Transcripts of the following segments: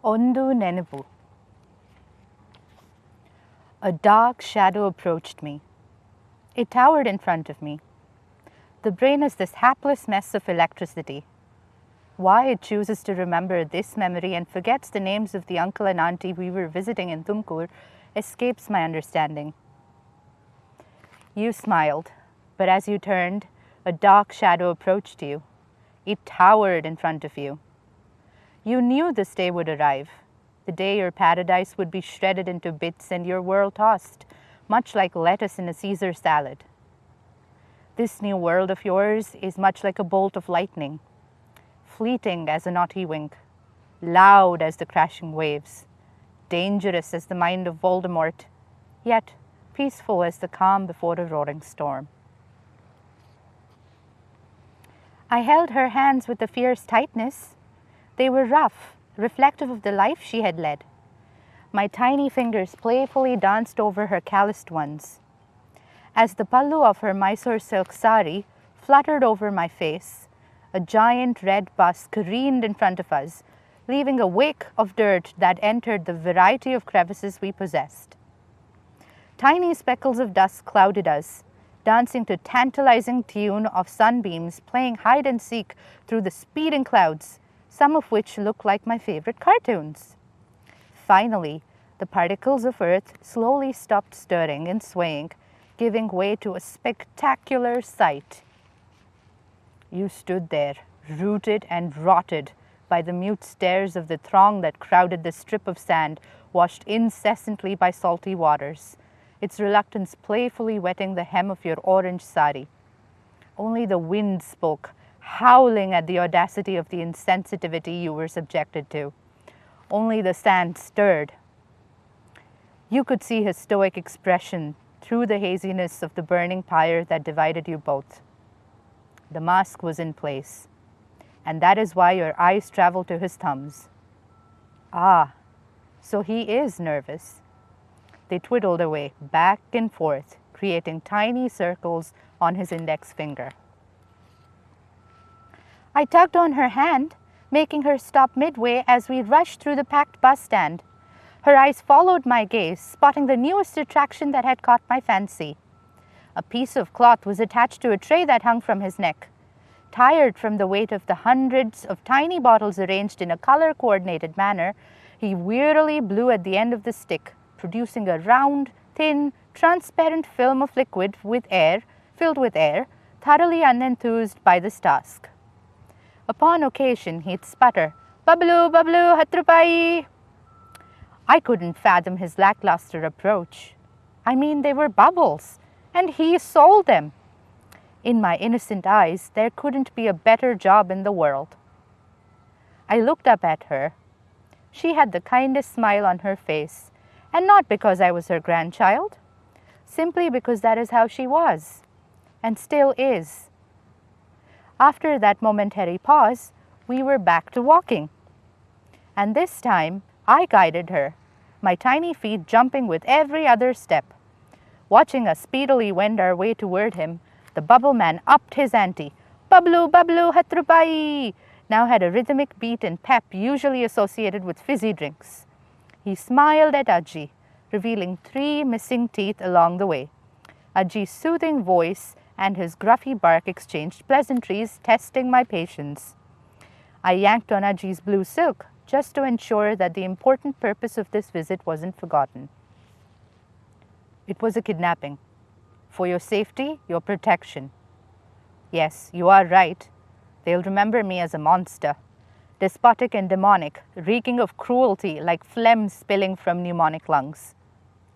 Ondu Nenapu. A dark shadow approached me. It towered in front of me. The brain is this hapless mess of electricity. Why it chooses to remember this memory and forgets the names of the uncle and auntie we were visiting in Tumkur escapes my understanding. You smiled, but as you turned, a dark shadow approached you. It towered in front of you. You knew this day would arrive, the day your paradise would be shredded into bits and your world tossed, much like lettuce in a Caesar salad. This new world of yours is much like a bolt of lightning, fleeting as a naughty wink, loud as the crashing waves, dangerous as the mind of Voldemort, yet peaceful as the calm before a roaring storm. I held her hands with a fierce tightness. They were rough, reflective of the life she had led. My tiny fingers playfully danced over her calloused ones. As the pallu of her Mysore silk sari fluttered over my face, a giant red bus careened in front of us, leaving a wake of dirt that entered the variety of crevices we possessed. Tiny speckles of dust clouded us, dancing to tantalizing tune of sunbeams playing hide and seek through the speeding clouds, some of which look like my favorite cartoons. Finally, the particles of earth slowly stopped stirring and swaying, giving way to a spectacular sight. You stood there, rooted and rotted by the mute stares of the throng that crowded the strip of sand washed incessantly by salty waters, its reluctance playfully wetting the hem of your orange sari. Only the wind spoke, howling at the audacity of the insensitivity you were subjected to. Only the sand stirred. You could see his stoic expression through the haziness of the burning pyre that divided you both. The mask was in place, and that is why your eyes traveled to his thumbs. Ah, so he is nervous. They twiddled away, back and forth, creating tiny circles on his index finger. I tugged on her hand, making her stop midway as we rushed through the packed bus stand. Her eyes followed my gaze, spotting the newest attraction that had caught my fancy. A piece of cloth was attached to a tray that hung from his neck. Tired from the weight of the hundreds of tiny bottles arranged in a color-coordinated manner, he wearily blew at the end of the stick, producing a round, thin, transparent film of liquid filled with air, thoroughly unenthused by this task. Upon occasion, he'd sputter, "Bablu, bablu, hatrupai." I couldn't fathom his lackluster approach. I mean, they were bubbles, and he sold them. In my innocent eyes, there couldn't be a better job in the world. I looked up at her. She had the kindest smile on her face, and not because I was her grandchild, simply because that is how she was, and still is. After that momentary pause, we were back to walking. And this time, I guided her, my tiny feet jumping with every other step. Watching us speedily wend our way toward him, the bubble man upped his ante. "Bablu, bablu, hatrupai," now had a rhythmic beat and pep usually associated with fizzy drinks. He smiled at Ajji, revealing 3 missing teeth along the way. Ajji's soothing voice and his gruffy bark exchanged pleasantries, testing my patience. I yanked on Ajji's blue silk just to ensure that the important purpose of this visit wasn't forgotten. It was a kidnapping. For your safety, your protection. Yes, you are right. They'll remember me as a monster. Despotic and demonic, reeking of cruelty like phlegm spilling from pneumonic lungs.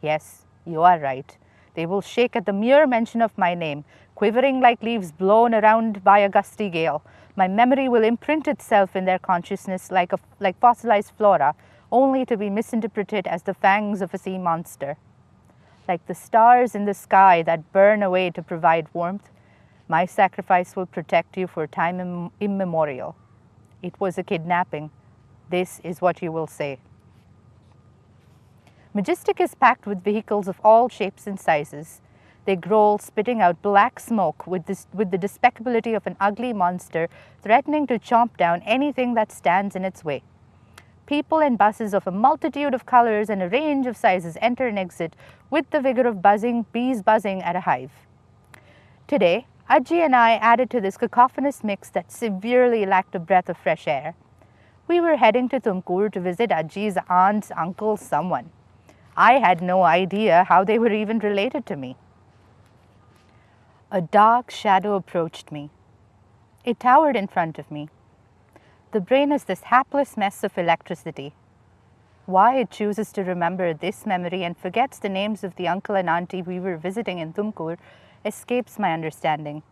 Yes, you are right. They will shake at the mere mention of my name, quivering like leaves blown around by a gusty gale. My memory will imprint itself in their consciousness like fossilized flora, only to be misinterpreted as the fangs of a sea monster. Like the stars in the sky that burn away to provide warmth, my sacrifice will protect you for time immemorial. It was a kidnapping. This is what you will say. Majestic is packed with vehicles of all shapes and sizes. They growl, spitting out black smoke with the despicability of an ugly monster threatening to chomp down anything that stands in its way. people and buses of a multitude of colors and a range of sizes enter and exit with the vigor of bees buzzing at a hive. Today, Ajji and I added to this cacophonous mix that severely lacked a breath of fresh air. We were heading to Tumkur to visit Ajji's aunt's uncle someone. I had no idea how they were even related to me. A dark shadow approached me. It towered in front of me. The brain is this hapless mess of electricity. Why it chooses to remember this memory and forgets the names of the uncle and auntie we were visiting in Tumkur escapes my understanding.